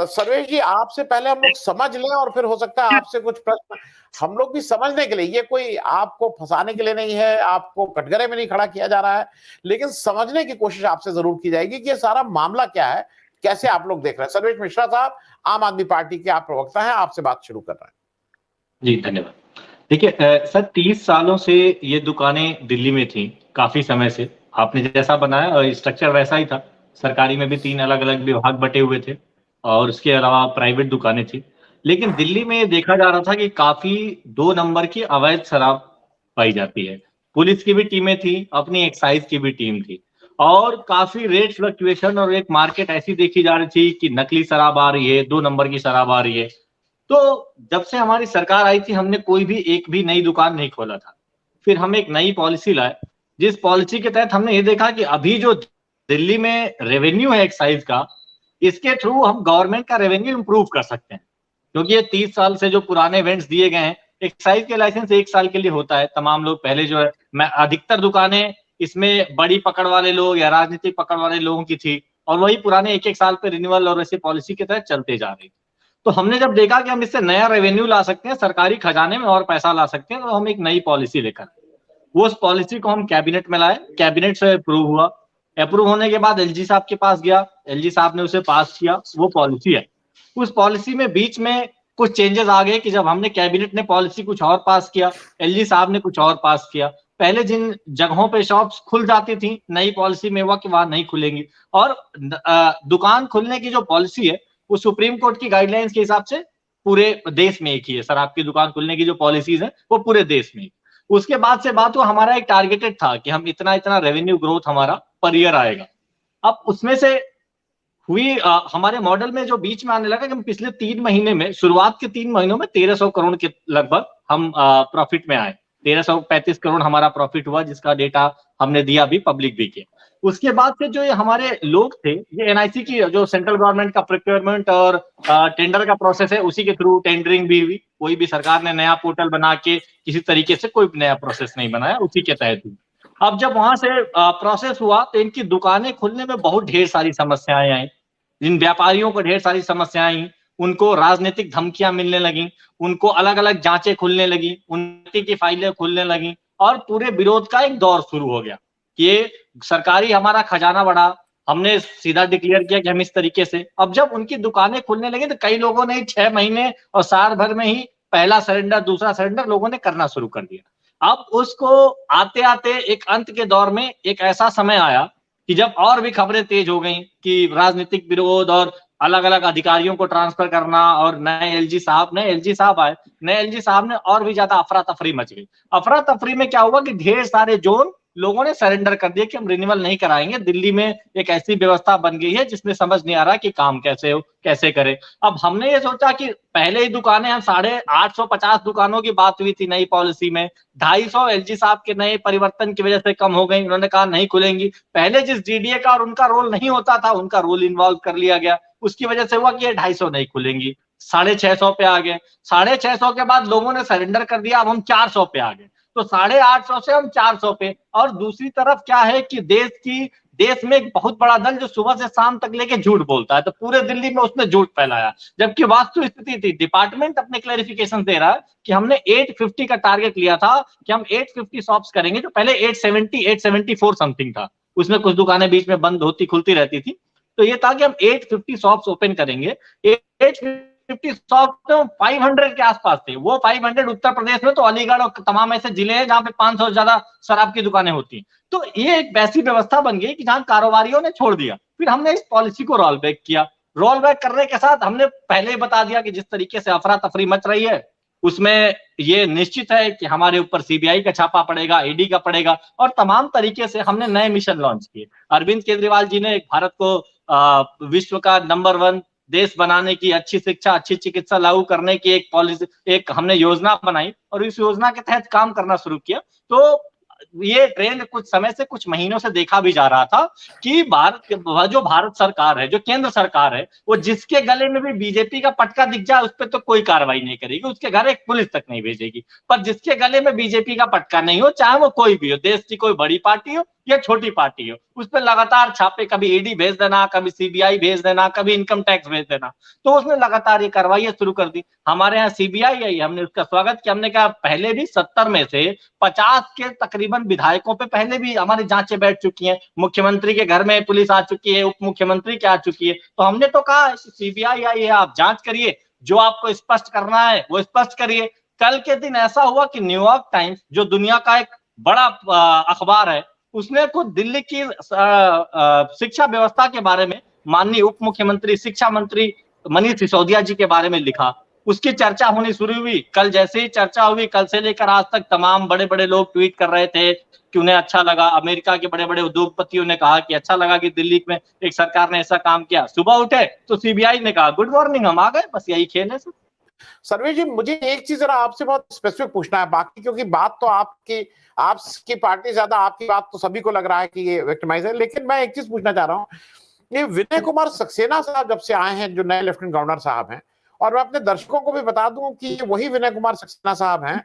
सर्वेश जी, आपसे पहले हम लोग समझ लें और फिर हो सकता है आपसे कुछ प्रश्न हम लोग भी समझने के लिए, ये कोई आपको फंसाने के लिए नहीं है, आपको कटघरे में नहीं खड़ा किया जा रहा है, लेकिन समझने की कोशिश आपसे जरूर की जाएगी कि ये सारा मामला क्या है, कैसे आप लोग देख रहे हैं। सर्वेश मिश्रा साहब, आम आदमी पार्टी के आप प्रवक्ता हैं, आपसे बात शुरू कर रहे हैं। जी धन्यवाद। देखिए सर, 30 सालों से ये दुकानें दिल्ली में थी, काफी समय से। आपने जैसा बनाया स्ट्रक्चर वैसा ही था। सरकारी में भी 3 अलग अलग विभाग बटे हुए थे और उसके अलावा प्राइवेट दुकानें थी। लेकिन दिल्ली में ये देखा जा रहा था कि काफी 2 नंबर की अवैध शराब पाई जाती है। पुलिस की भी टीमें थी, अपनी एक्साइज की भी टीम थी और काफी रेट फ्लक्चुएशन और एक मार्केट ऐसी देखी जा रही थी कि नकली शराब आ रही है, 2 नंबर की शराब आ रही है। तो जब से हमारी सरकार आई थी, हमने कोई भी एक भी नई दुकान नहीं खोला था। फिर हम एक नई पॉलिसी लाए, जिस पॉलिसी के तहत हमने ये देखा कि अभी जो दिल्ली में रेवेन्यू है एक्साइज का, इसके थ्रू हम गवर्नमेंट का रेवेन्यू इंप्रूव कर सकते हैं। क्योंकि ये 30 साल से जो पुराने इवेंट्स दिए गए हैं, एक्साइज के लाइसेंस 1 साल के लिए होता है। तमाम लोग पहले जो है, मैं अधिकतर दुकानें इसमें बड़ी पकड़ वाले लोग या राजनीतिक पकड़ वाले लोगों की थी और वही पुराने 1-1 साल पे रिन्यूअल और ऐसी पॉलिसी के तहत चलते जा रही। तो हमने जब देखा कि हम इससे नया रेवेन्यू ला सकते हैं, सरकारी खजाने में और पैसा ला सकते हैं, तो हम एक नई पॉलिसी लेकर वो उस पॉलिसी को हम कैबिनेट में लाए। कैबिनेट से अप्रूव हुआ। अप्रूव होने के बाद एलजी साहब के पास गया, एलजी साहब ने उसे पास किया। वो पॉलिसी है। उस पॉलिसी में बीच में कुछ चेंजेस आ गए कि जब हमने कैबिनेट ने पॉलिसी कुछ और पास किया, एलजी साहब ने कुछ और पास किया। पहले जिन जगहों पे शॉप्स खुल जाती थी, नई पॉलिसी में हुआ कि वहां नहीं खुलेंगी। और दुकान खुलने की जो पॉलिसी है वो सुप्रीम कोर्ट की गाइडलाइंस के हिसाब से पूरे देश में एक ही है। शराब की दुकान खुलने की जो पॉलिसीज है वो पूरे देश में। उसके बाद से बात हुआ, हमारा एक टारगेटेड था कि हम इतना इतना रेवेन्यू ग्रोथ हमारा पर ईयर आएगा। अब उसमें से हुई हमारे मॉडल में जो बीच में आने लगा कि हम पिछले 3 महीने में, शुरुआत के 3 महीनों में 1300 करोड़ के लगभग हम प्रॉफिट में आए। 1335 करोड़ हमारा प्रॉफिट हुआ, जिसका डेटा हमने दिया, अभी पब्लिक भी किया। उसके बाद से जो ये हमारे लोग थे, ये एनआईसी की जो सेंट्रल गवर्नमेंट का प्रोक्योरमेंट और टेंडर का प्रोसेस है, उसी के थ्रू टेंडरिंग भी हुई। कोई भी सरकार ने नया पोर्टल बना के किसी तरीके से कोई नया प्रोसेस नहीं बनाया, उसी के तहत हुई। अब जब वहां से प्रोसेस हुआ तो इनकी दुकानें खुलने में बहुत ढेर सारी समस्याएं आई। जिन व्यापारियों को ढेर सारी समस्याएं आई, उनको राजनीतिक धमकियां मिलने लगी, उनको अलग अलग जांचें खुलने लगी, उनकी की फाइलें खुलने लगी और पूरे विरोध का एक दौर शुरू हो गया कि ये सरकारी हमारा खजाना बढ़ा। हमने सीधा डिक्लेयर किया कि हम इस तरीके से। अब जब उनकी दुकानें खुलने लगी तो कई लोगों ने 6 महीने और साल भर में ही पहला सरेंडर, दूसरा सरेंडर लोगों ने करना शुरू कर दिया। अब उसको आते आते एक अंत के दौर में एक ऐसा समय आया कि जब और भी खबरें तेज हो गई कि राजनीतिक विरोध और अलग अलग अधिकारियों को ट्रांसफर करना, और नए एलजी साहब आए, नए एलजी साहब ने और भी ज्यादा अफरा तफरी मच गई। अफरा तफरी में क्या हुआ कि ढेर सारे जोन लोगों ने सरेंडर कर दिया कि हम रिन्यूअल नहीं कराएंगे। दिल्ली में एक ऐसी व्यवस्था बन गई है जिसमें समझ नहीं आ रहा कि काम कैसे करें। अब हमने ये सोचा कि पहले ही दुकानें, हम 850 दुकानों की बात हुई थी नई पॉलिसी में, 250 एलजी साहब के नए परिवर्तन की वजह से कम हो गई। उन्होंने कहा नहीं खुलेंगी। पहले जिस डीडीए का और उनका रोल नहीं होता था, उनका रोल इन्वॉल्व कर लिया गया। उसकी वजह से हुआ कि ये 250 नहीं खुलेंगी, 650 पे आ गए। 650 के बाद लोगों ने सरेंडर कर दिया, अब हम 400 पे आ गए। तो 850 से हम 400 पे। और दूसरी तरफ क्या है कि देश में एक बहुत बड़ा दल जो सुबह से शाम तक लेके झूठ बोलता है, तो पूरे दिल्ली में उसने झूठ फैलाया, जबकि वास्तु स्थिति थी। डिपार्टमेंट अपने क्लैरिफिकेशन दे रहा है कि हमने 850 का टारगेट लिया था कि हम 850 शॉप्स करेंगे, जो पहले 870 874 समथिंग था। उसमें कुछ दुकानें बीच में बंद होती खुलती रहती थी। तो ये था कि हम 850 शॉप्स ओपन करेंगे। 850 शॉप तो 500 के आसपास थे। वो 500 उत्तर प्रदेश में, तो अलीगढ़ और तमाम ऐसे जिले हैं जहां पे 500 से ज्यादा शराब की दुकानें होती हैं। तो ये एक वैसी व्यवस्था बन गई कि जहां कारोबारियों ने छोड़ दिया। फिर हमने इस पॉलिसी को रोल बैक किया। रोल बैक करने के साथ हमने पहले ही बता दिया कि जिस तरीके से अफरा तफरी मच रही है, उसमें ये निश्चित है कि हमारे ऊपर सीबीआई का छापा पड़ेगा, ईडी का पड़ेगा। और तमाम तरीके से हमने नए मिशन लॉन्च किए। अरविंद केजरीवाल जी ने एक भारत को विश्व का नंबर 1 देश बनाने की, अच्छी शिक्षा, अच्छी चिकित्सा लागू करने की एक पॉलिसी, एक हमने योजना बनाई और इस योजना के तहत काम करना शुरू किया। तो ये ट्रेंड कुछ समय से, कुछ महीनों से देखा भी जा रहा था कि भारत सरकार है, जो केंद्र सरकार है, वो जिसके गले में भी बीजेपी का पटका दिख जाए उस पर तो कोई कार्रवाई नहीं करेगी, उसके घर एक पुलिस तक नहीं भेजेगी। पर जिसके गले में बीजेपी का पटका नहीं हो, चाहे वो कोई भी हो, देश की कोई बड़ी पार्टी हो या छोटी पार्टी हो, उस पर लगातार छापे, कभी ईडी भेज देना, कभी सीबीआई भेज देना, कभी इनकम टैक्स भेज देना। तो उसने लगातार ये कार्रवाई शुरू कर दी। हमारे यहाँ सीबीआई आई, हमने उसका स्वागत किया। हमने कहा पहले भी 70 में से 50 के तकरीबन विधायकों पे पहले भी हमारी जांचें बैठ चुकी हैं, मुख्यमंत्री के घर में पुलिस आ चुकी है, उप मुख्यमंत्री की आ चुकी है। तो हमने तो कहा सीबीआई आई है, आप जांच करिए, जो आपको स्पष्ट करना है वो स्पष्ट करिए। कल के दिन ऐसा हुआ कि न्यूयॉर्क टाइम्स, जो दुनिया का एक बड़ा अखबार है, उसने खुद दिल्ली की शिक्षा व्यवस्था के बारे में माननीय उप मुख्यमंत्री शिक्षा मंत्री मनीष सिसोदिया जी के बारे में लिखा। उसकी चर्चा होनी शुरू हुई। कल जैसे ही चर्चा हुई, कल से लेकर आज तक तमाम बड़े बड़े लोग ट्वीट कर रहे थे कि उन्हें अच्छा लगा। अमेरिका के बड़े बड़े उद्योगपतियों ने कहा कि अच्छा लगा कि दिल्ली में एक सरकार ने ऐसा काम किया। सुबह उठे तो सीबीआई ने कहा गुड मॉर्निंग, हम आ गए। बस यही खेल है सर। सर्वेश जी, मुझे एक चीज जरा आपसे बहुत स्पेसिफिक पूछना है, बाकी क्योंकि बात तो आपकी पार्टी ज्यादा, आपकी बात तो सभी को लग रहा है कि ये विक्टिमाइज है, लेकिन मैं एक चीज पूछना चाह रहा हूँ। ये विनय कुमार सक्सेना साहब जब से आए हैं, जो नए लेफ्टिनेंट गवर्नर साहब हैं, और मैं अपने दर्शकों को भी बता दूं कि ये वही विनय कुमार सक्सेना साहब हैं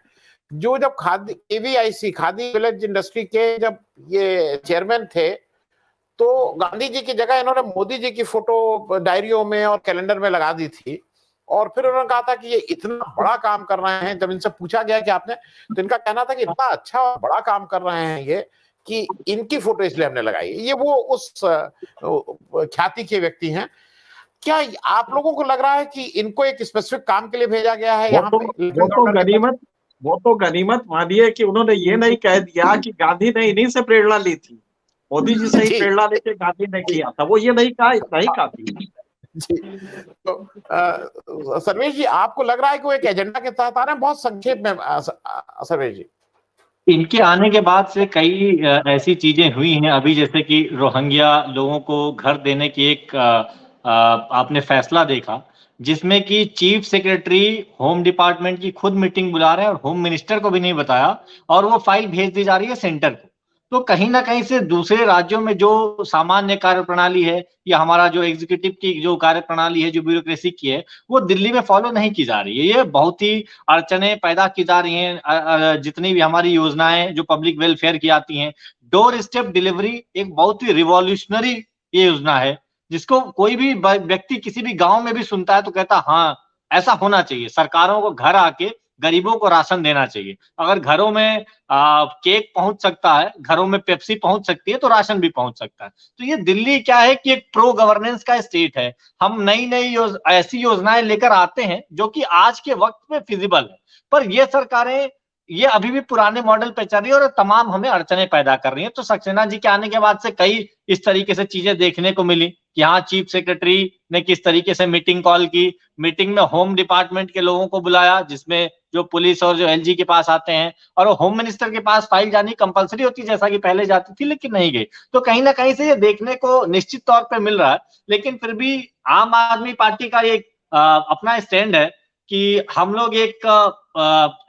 जो जब khadi KVIC khadi village industry के जब ये चेयरमैन थे, तो गांधी जी की जगह इन्होंने मोदी जी की फोटो डायरियों में और कैलेंडर में लगा दी थी। और फिर उन्होंने कहा था कि ये इतना बड़ा काम कर रहे हैं। जब इनसे पूछा गया कि आपने, तो इनका कहना था कि इतना अच्छा और बड़ा काम कर रहे हैं ये, कि इनकी फोटो इसलिए हमने लगाई। ये वो उस ख्याति के व्यक्ति हैं। क्या आप लोगों को लग रहा है कि इनको एक स्पेसिफिक काम के लिए भेजा गया है यहाँ पे? वो तो गनीमत मानिए कि उन्होंने ये नहीं कह दिया कि गांधी ने इन्हीं से प्रेरणा ली थी, मोदी जी से ही प्रेरणा लेके गांधी ने किया था। वो ये नहीं कहा, इतना ही काफी। तो सर्वेश जी, आपको लग रहा है कि वो एक एजेंडा के तहत आ रहे हैं? बहुत संक्षेप में सर्वेश जी। इनके आने के बाद से कई ऐसी चीजें हुई हैं अभी, जैसे कि रोहिंग्या लोगों को घर देने की एक आपने फैसला देखा, जिसमें कि चीफ सेक्रेटरी होम डिपार्टमेंट की खुद मीटिंग बुला रहे हैं और होम मिनिस्टर को भी नहीं बताया, और वो फाइल भेज दी जा रही है सेंटर को। तो कहीं ना कहीं से दूसरे राज्यों में जो सामान्य कार्य प्रणाली है, या हमारा जो एग्जीक्यूटिव की जो कार्य प्रणाली है, जो ब्यूरोक्रेसी की है, वो दिल्ली में फॉलो नहीं की जा रही है। ये बहुत ही अड़चने पैदा की जा रही हैं। जितनी भी हमारी योजनाएं जो पब्लिक वेलफेयर की आती हैं, डोर स्टेप डिलीवरी एक बहुत ही रिवॉल्यूशनरी ये योजना है, जिसको कोई भी व्यक्ति किसी भी गांव में भी सुनता है तो कहता हाँ ऐसा होना चाहिए। सरकारों को घर आके गरीबों को राशन देना चाहिए। अगर घरों में केक पहुंच सकता है, घरों में पेप्सी पहुंच सकती है, तो राशन भी पहुंच सकता है। तो ये दिल्ली क्या है कि एक प्रो गवर्नेंस का स्टेट है। हम नई नई ऐसी योजनाएं लेकर आते हैं जो कि आज के वक्त में फिजिबल है, पर ये सरकारें ये अभी भी पुराने मॉडल पे चल रही है और तमाम हमें अड़चने पैदा कर रही है। तो सक्सेना जी के आने के बाद से कई इस तरीके से चीजें देखने को मिली कि हाँ, चीफ सेक्रेटरी ने किस तरीके से मीटिंग कॉल की, मीटिंग में होम डिपार्टमेंट के लोगों को बुलाया, जिसमें जो पुलिस और जो LG के पास आते हैं, और होम मिनिस्टर के पास फाइल जानी कंपलसरी होती जैसा कि पहले जाती थी, लेकिन नहीं गई। तो कहीं ना कहीं से ये देखने को निश्चित तौर पर मिल रहा है। लेकिन फिर भी आम आदमी पार्टी का एक अपना स्टैंड है कि हम लोग एक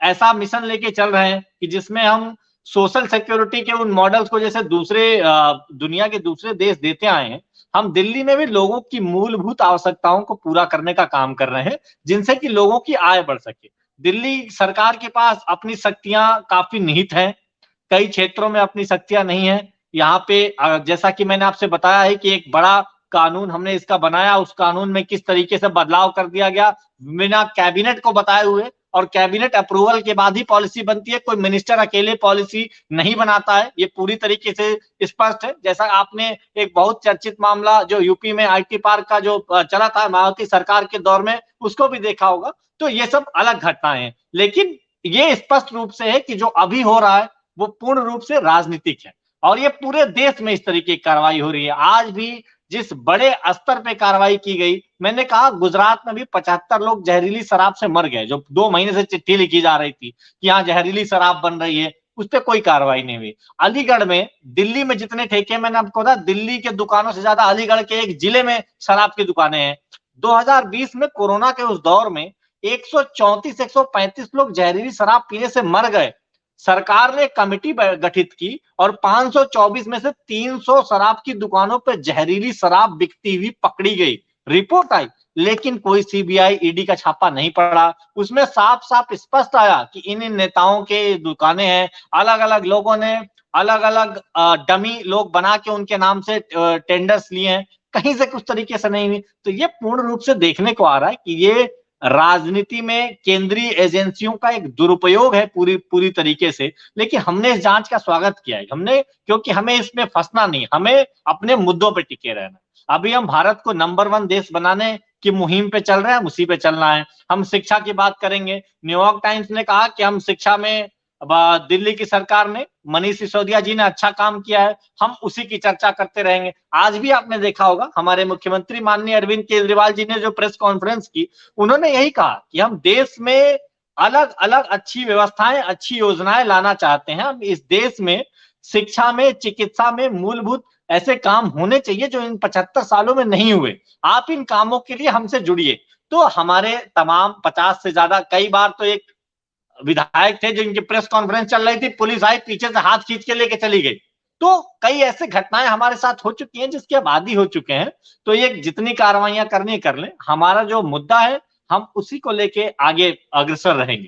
ऐसा मिशन लेके चल रहे हैं कि जिसमें हम सोशल सिक्योरिटी के उन मॉडल्स को, जैसे दूसरे दुनिया के दूसरे देश देते आए हैं, हम दिल्ली में भी लोगों की मूलभूत आवश्यकताओं को पूरा करने का काम कर रहे हैं, जिनसे कि लोगों की आय बढ़ सके। दिल्ली सरकार के पास अपनी शक्तियां काफी निहित हैं, कई क्षेत्रों में अपनी शक्तियां नहीं है। यहाँ पे जैसा कि मैंने आपसे बताया है कि एक बड़ा कानून हमने इसका बनाया, उस कानून में किस तरीके से बदलाव कर दिया गया बिना कैबिनेट को बताए हुए, और कैबिनेट अप्रूवल के बाद ही पॉलिसी बनती है। कोई मिनिस्टर अकेले पॉलिसी नहीं बनाता है, ये पूरी तरीके से स्पष्ट है। जैसा आपने एक बहुत चर्चित मामला जो यूपी में IT पार्क का जो चला था मायावती सरकार के दौर में, उसको भी देखा होगा। तो ये सब अलग घटनाएं हैं, लेकिन ये स्पष्ट रूप से है कि जो अभी हो रहा है वो पूर्ण रूप से राजनीतिक है, और ये पूरे देश में इस तरीके की कार्रवाई हो रही है। आज भी जिस बड़े स्तर पे कार्रवाई की गई, मैंने कहा गुजरात में भी 75 लोग जहरीली शराब से मर गए, जो 2 महीने से चिट्ठी लिखी जा रही थी कि यहाँ जहरीली शराब बन रही है, उस पर कोई कार्रवाई नहीं हुई। अलीगढ़ में, दिल्ली में जितने ठेके, मैंने आपको बताया दिल्ली के दुकानों से ज्यादा अलीगढ़ के एक जिले में शराब की दुकानें हैं। 2020 में कोरोना के उस दौर में 134-135 लोग जहरीली शराब पीने से मर गए। सरकार ने कमेटी गठित की और 524 में से 300 शराब की दुकानों पर जहरीली शराब बिकती हुई पकड़ी गई, रिपोर्ट आई, लेकिन कोई CBI ED का छापा नहीं पड़ा। उसमें साफ साफ स्पष्ट आया कि इन नेताओं के दुकानें हैं, अलग अलग लोगों ने अलग अलग डमी लोग बना के उनके नाम से टेंडर्स लिए हैं, कहीं से कुछ तरीके से नहीं। तो ये पूर्ण रूप से देखने को आ रहा है कि ये राजनीति में केंद्रीय एजेंसियों का एक दुरुपयोग है पूरी तरीके से। लेकिन हमने इस जांच का स्वागत किया है, क्योंकि हमें इसमें फंसना नहीं, हमें अपने मुद्दों पे टिके रहना। अभी हम भारत को नंबर 1 देश बनाने की मुहिम पे चल रहे हैं, उसी पे चलना है। हम शिक्षा की बात करेंगे, न्यूयॉर्क टाइम्स ने कहा कि हम शिक्षा में, दिल्ली की सरकार ने, मनीष सिसोदिया जी ने अच्छा काम किया है, हम उसी की चर्चा करते रहेंगे। आज भी आपने देखा होगा हमारे मुख्यमंत्री माननीय अरविंद केजरीवाल जी ने जो प्रेस कॉन्फ्रेंस की, उन्होंने यही कहा कि हम देश में अलग अलग अच्छी व्यवस्थाएं, अच्छी योजनाएं लाना चाहते हैं। हम इस देश में शिक्षा में, चिकित्सा में मूलभूत ऐसे काम होने चाहिए जो इन 75 सालों में नहीं हुए। आप इन कामों के लिए हमसे जुड़िए। तो हमारे तमाम 50 से ज्यादा, कई बार तो एक विधायक थे जिनकी प्रेस कॉन्फ्रेंस चल रही थी, पुलिस आई पीछे से हाथ खींच के लेके चली गई। तो कई ऐसे घटनाएं हमारे साथ हो चुकी हैं जिसके अब आदी हो चुके हैं। तो ये जितनी कार्रवाइयां करनी कर लें, हमारा जो मुद्दा है हम उसी को लेके आगे अग्रसर रहेंगे।